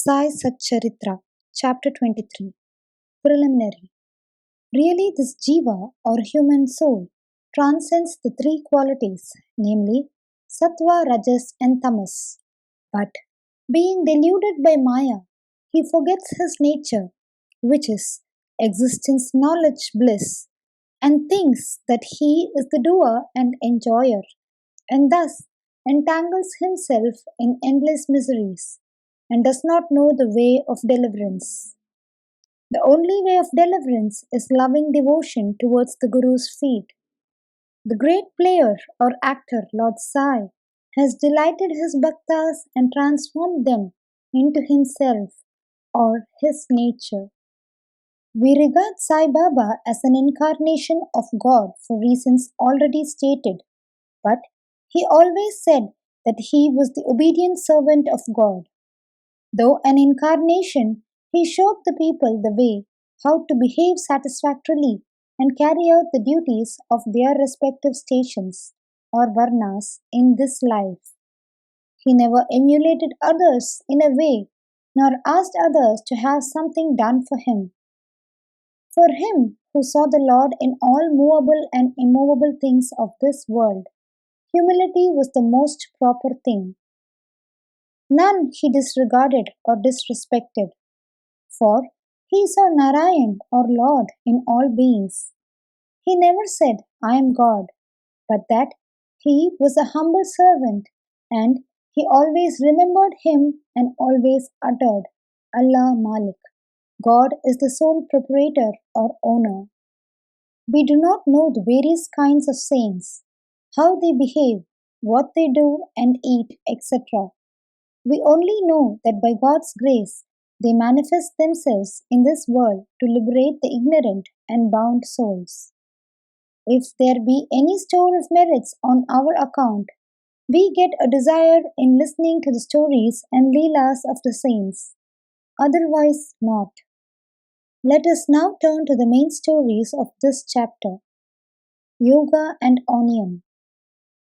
Sai Satcharitra, Chapter 23 Preliminary. Really, this jiva or human soul transcends the three qualities, namely sattva, rajas, and tamas. But being deluded by Maya, he forgets his nature, which is existence, knowledge, bliss, and thinks that he is the doer and enjoyer, and thus entangles himself in endless miseries and does not know the way of deliverance. The only way of deliverance is loving devotion towards the Guru's feet. The great player or actor Lord Sai has delighted his bhaktas and transformed them into himself or his nature. We regard Sai Baba as an incarnation of God for reasons already stated, but he always said that he was the obedient servant of God. Though an incarnation, he showed the people the way how to behave satisfactorily and carry out the duties of their respective stations or varnas in this life. He never emulated others in a way nor asked others to have something done for him. For him who saw the Lord in all movable and immovable things of this world, humility was the most proper thing. None he disregarded or disrespected, for he saw Narayan or Lord in all beings. He never said, I am God, but that he was a humble servant and he always remembered him and always uttered, Allah Malik. God is the sole proprietor or owner. We do not know the various kinds of saints, how they behave, what they do and eat, etc. We only know that by God's grace they manifest themselves in this world to liberate the ignorant and bound souls. If there be any store of merits on our account, we get a desire in listening to the stories and leelas of the saints, otherwise not. Let us now turn to the main stories of this chapter. Yoga and Onion.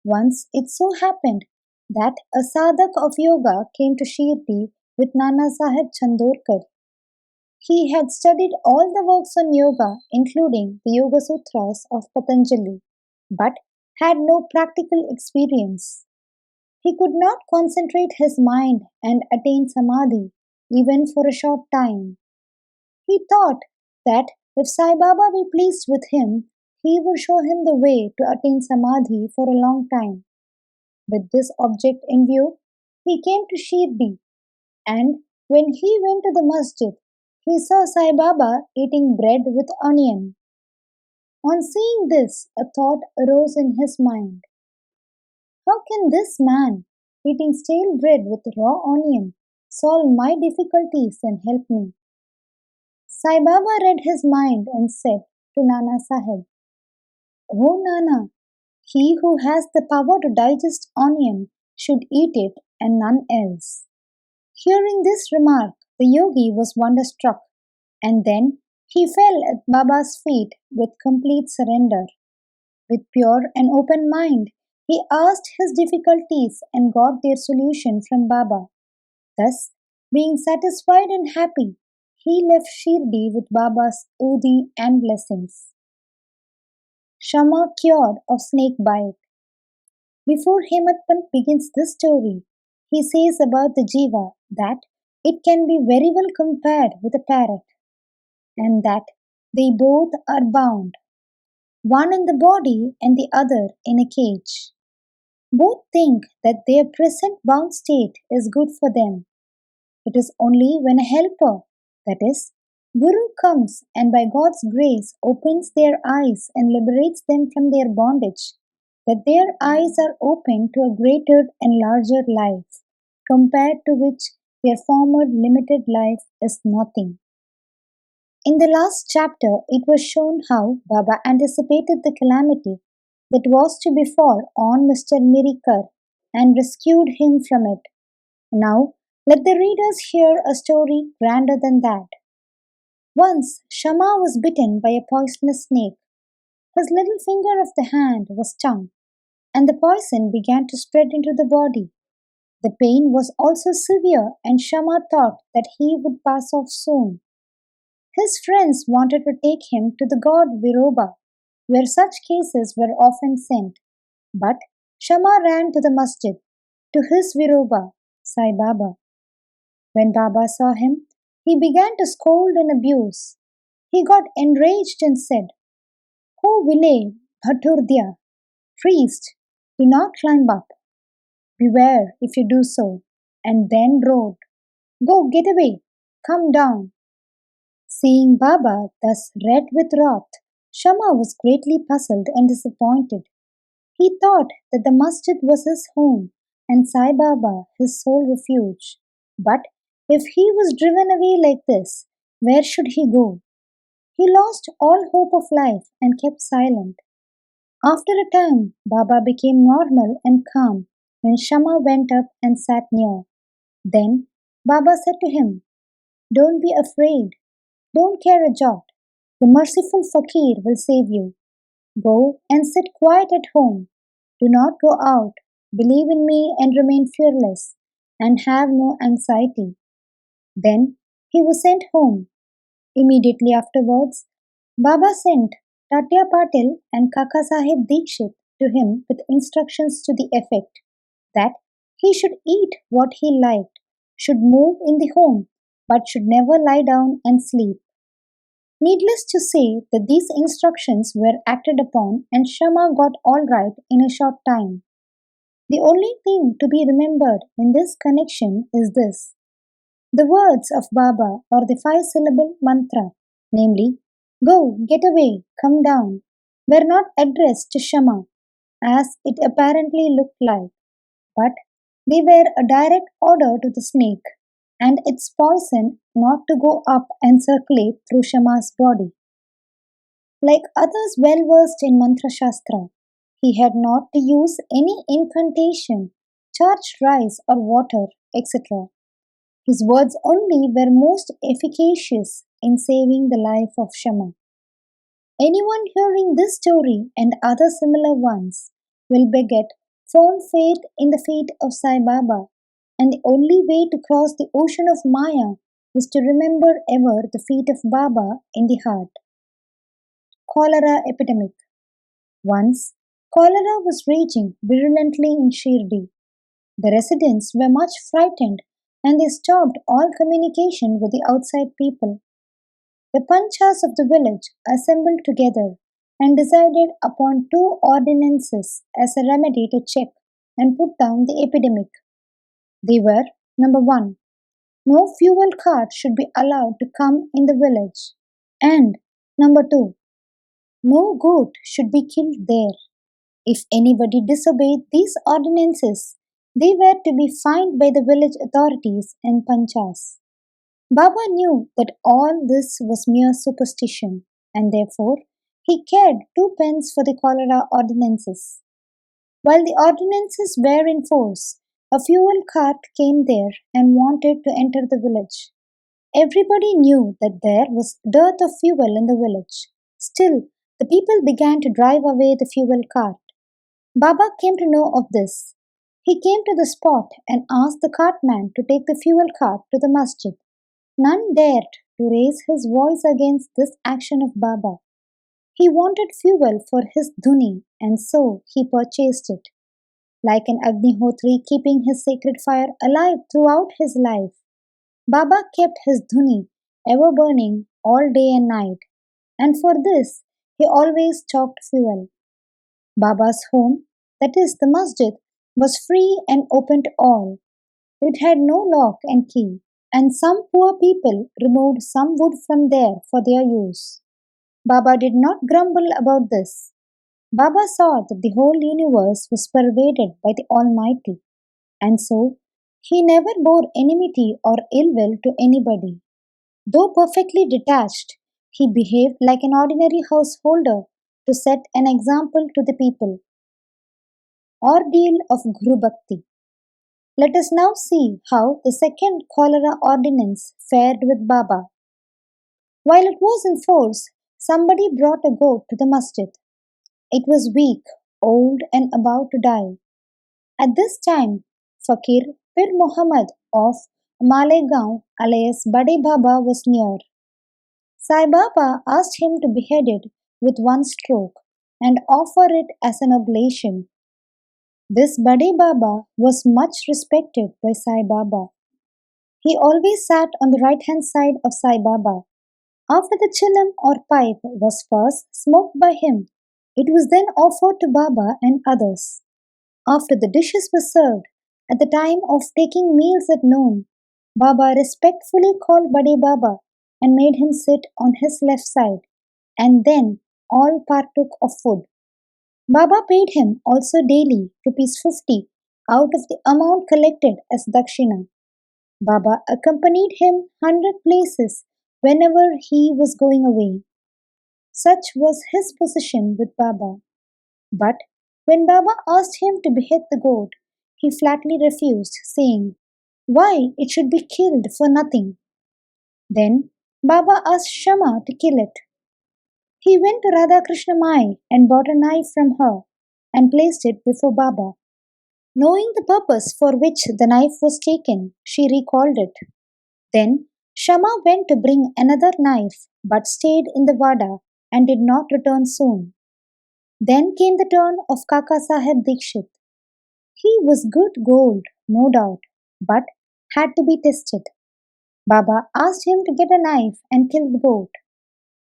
Once it so happened that a sadhak of yoga came to Shirdi with Nana Sahib Chandorkar. He had studied all the works on yoga, including the Yoga Sutras of Patanjali, but had no practical experience. He could not concentrate his mind and attain samadhi even for a short time. He thought that if Sai Baba be pleased with him, he would show him the way to attain samadhi for a long time. With this object in view, he came to Shirdi, and when he went to the masjid, he saw Sai Baba eating bread with onion. On seeing this, a thought arose in his mind. How can this man, eating stale bread with raw onion, solve my difficulties and help me? Sai Baba read his mind and said to Nana Sahib, Oh Nana, he who has the power to digest onion should eat it and none else. Hearing this remark, the yogi was wonderstruck, and then he fell at Baba's feet with complete surrender. With pure and open mind, he asked his difficulties and got their solution from Baba. Thus, being satisfied and happy, he left Shirdi with Baba's udi and blessings. Shama cured of snake bite. Before Hemadpant begins this story, he says about the jiva that it can be very well compared with a parrot, and that they both are bound, one in the body and the other in a cage. Both think that their present bound state is good for them. It is only when a helper, that is, Guru comes and by God's grace opens their eyes and liberates them from their bondage, that their eyes are opened to a greater and larger life, compared to which their former limited life is nothing. In the last chapter, it was shown how Baba anticipated the calamity that was to befall on Mr. Mirikar and rescued him from it. Now, let the readers hear a story grander than that. Once, Shama was bitten by a poisonous snake. His little finger of the hand was stung, and the poison began to spread into the body. The pain was also severe, and Shama thought that he would pass off soon. His friends wanted to take him to the god Viroba, where such cases were often sent. But Shama ran to the masjid, to his Viroba, Sai Baba. When Baba saw him, he began to scold and abuse. He got enraged and said, "Ho vile, Bhaturdya, priest, do not climb up. Beware if you do so." And then roared, "Go, get away, come down." Seeing Baba thus red with wrath, Shama was greatly puzzled and disappointed. He thought that the masjid was his home and Sai Baba his sole refuge. But if he was driven away like this, where should he go? He lost all hope of life and kept silent. After a time, Baba became normal and calm when Shama went up and sat near. Then Baba said to him, "Don't be afraid. Don't care a jot. The merciful fakir will save you. Go and sit quiet at home. Do not go out. Believe in me and remain fearless, and have no anxiety." Then he was sent home. Immediately afterwards, Baba sent Tatya Patil and Kaka Sahib Dikshit to him with instructions to the effect that he should eat what he liked, should move in the home, but should never lie down and sleep. Needless to say that these instructions were acted upon and Shama got all right in a short time. The only thing to be remembered in this connection is this. The words of Baba or the 5-syllable mantra, namely, "Go, get away, come down," were not addressed to Shama, as it apparently looked like, but they were a direct order to the snake and its poison not to go up and circulate through Shama's body. Like others well versed in Mantra Shastra, he had not to use any incantation, charged rice or water, etc. His words only were most efficacious in saving the life of Shama. Anyone hearing this story and other similar ones will beget firm faith in the feet of Sai Baba, and the only way to cross the ocean of Maya is to remember ever the feet of Baba in the heart. Cholera epidemic. Once, cholera was raging virulently in Shirdi. The residents were much frightened and they stopped all communication with the outside people. The panchas of the village assembled together and decided upon 2 ordinances as a remedy to check and put down the epidemic. They were: number 1, no fuel cart should be allowed to come in the village, and number 2, no goat should be killed there. If anybody disobeyed these ordinances, they were to be fined by the village authorities and panchas. Baba knew that all this was mere superstition, and therefore he cared 2 pence for the cholera ordinances. While the ordinances were in force, a fuel cart came there and wanted to enter the village. Everybody knew that there was dearth of fuel in the village. Still, the people began to drive away the fuel cart. Baba came to know of this. He came to the spot and asked the cartman to take the fuel cart to the masjid. None dared to raise his voice against this action of Baba. He wanted fuel for his dhuni, and so he purchased it. Like an Agnihotri keeping his sacred fire alive throughout his life, Baba kept his dhuni ever burning all day and night, and for this he always stocked fuel. Baba's home, that is the masjid, was free and open to all. It had no lock and key, and some poor people removed some wood from there for their use. Baba did not grumble about this. Baba saw that the whole universe was pervaded by the Almighty, and so he never bore enmity or ill will to anybody. Though perfectly detached, he behaved like an ordinary householder to set an example to the people. Ordeal of Guru Bhakti. Let us now see how the second cholera ordinance fared with Baba. While it was in force, somebody brought a goat to the masjid. It was weak, old, and about to die. At this time, Fakir Pir Muhammad of Malegaon, alias Bade Baba, was near. Sai Baba asked him to behead it with one stroke and offer it as an oblation. This Bade Baba was much respected by Sai Baba. He always sat on the right hand side of Sai Baba. After the chillum or pipe was first smoked by him, it was then offered to Baba and others. After the dishes were served, at the time of taking meals at noon, Baba respectfully called Bade Baba and made him sit on his left side, and then all partook of food. Baba paid him also daily ₹50 out of the amount collected as dakshina. Baba accompanied him 100 places whenever he was going away. Such was his position with Baba. But when Baba asked him to behead the goat, he flatly refused, saying, "Why, it should be killed for nothing." Then Baba asked Shama to kill it. He went to Radha Krishna Mai and bought a knife from her and placed it before Baba. Knowing the purpose for which the knife was taken, she recalled it. Then Shama went to bring another knife but stayed in the Vada and did not return soon. Then came the turn of Kaka Saheb Dikshit. He was good gold, no doubt, but had to be tested. Baba asked him to get a knife and kill the goat.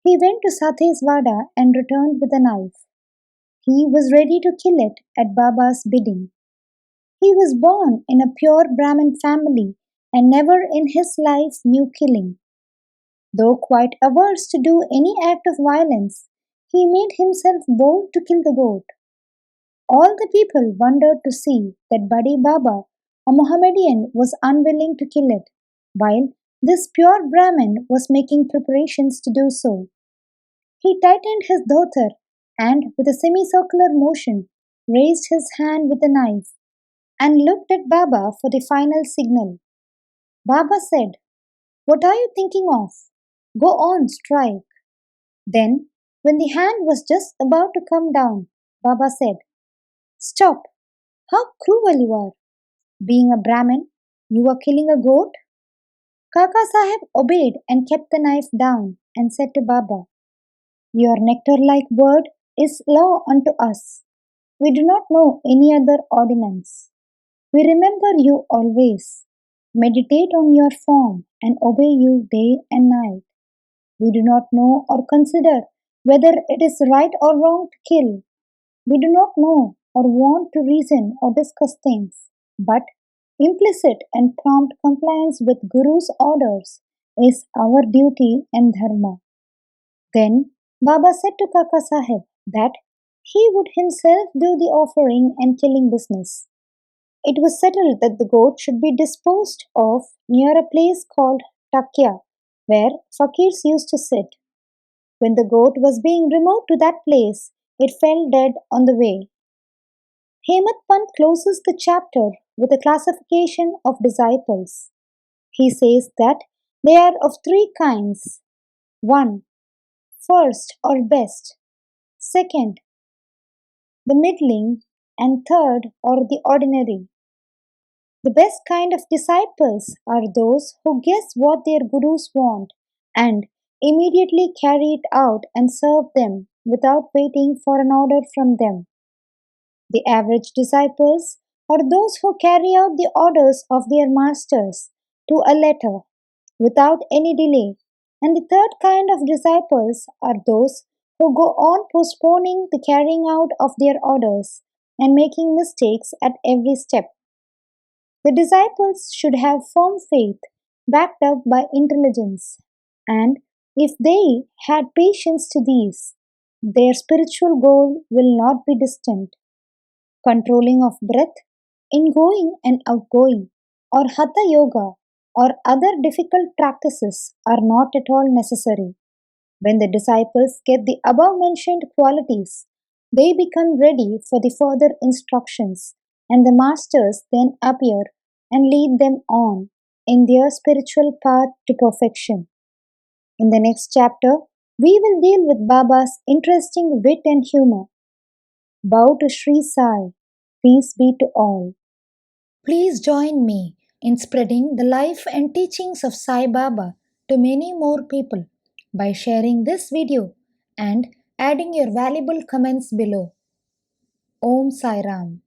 He went to Sathe's Vada and returned with a knife. He was ready to kill it at Baba's bidding. He was born in a pure Brahmin family and never in his life knew killing. Though quite averse to do any act of violence, he made himself bold to kill the goat. All the people wondered to see that Badi Baba, a Mohammedan, was unwilling to kill it, while this pure Brahmin was making preparations to do so. He tightened his dhotar and, with a semicircular motion, raised his hand with the knife and looked at Baba for the final signal. Baba said, "What are you thinking of? Go on, strike." Then, when the hand was just about to come down, Baba said, "Stop! How cruel you are! Being a Brahmin, you are killing a goat?" Kaka Sahib obeyed and kept the knife down and said to Baba, "Your nectar-like word is law unto us. We do not know any other ordinance. We remember you always, meditate on your form, and obey you day and night. We do not know or consider whether it is right or wrong to kill. We do not know or want to reason or discuss things, but implicit and prompt compliance with Guru's orders is our duty and dharma." Then Baba said to Kaka Sahib that he would himself do the offering and killing business. It was settled that the goat should be disposed of near a place called Takya, where fakirs used to sit. When the goat was being removed to that place, it fell dead on the way. Hemadpant closes the chapter with a classification of disciples. He says that they are of three kinds. 1. First or best. Second, the middling. And third, or the ordinary. The best kind of disciples are those who guess what their gurus want and immediately carry it out and serve them without waiting for an order from them. The average disciples are those who carry out the orders of their masters to a letter without any delay, and the third kind of disciples are those who go on postponing the carrying out of their orders and making mistakes at every step. The disciples should have firm faith backed up by intelligence, and if they had patience to these, their spiritual goal will not be distant. Controlling of breath, ingoing and outgoing, or hatha yoga, or other difficult practices are not at all necessary. When the disciples get the above mentioned qualities, they become ready for the further instructions, and the masters then appear and lead them on in their spiritual path to perfection. In the next chapter, we will deal with Baba's interesting wit and humor. Bow to Sri Sai. Peace be to all. Please join me in spreading the life and teachings of Sai Baba to many more people by sharing this video and adding your valuable comments below. Om Sai Ram.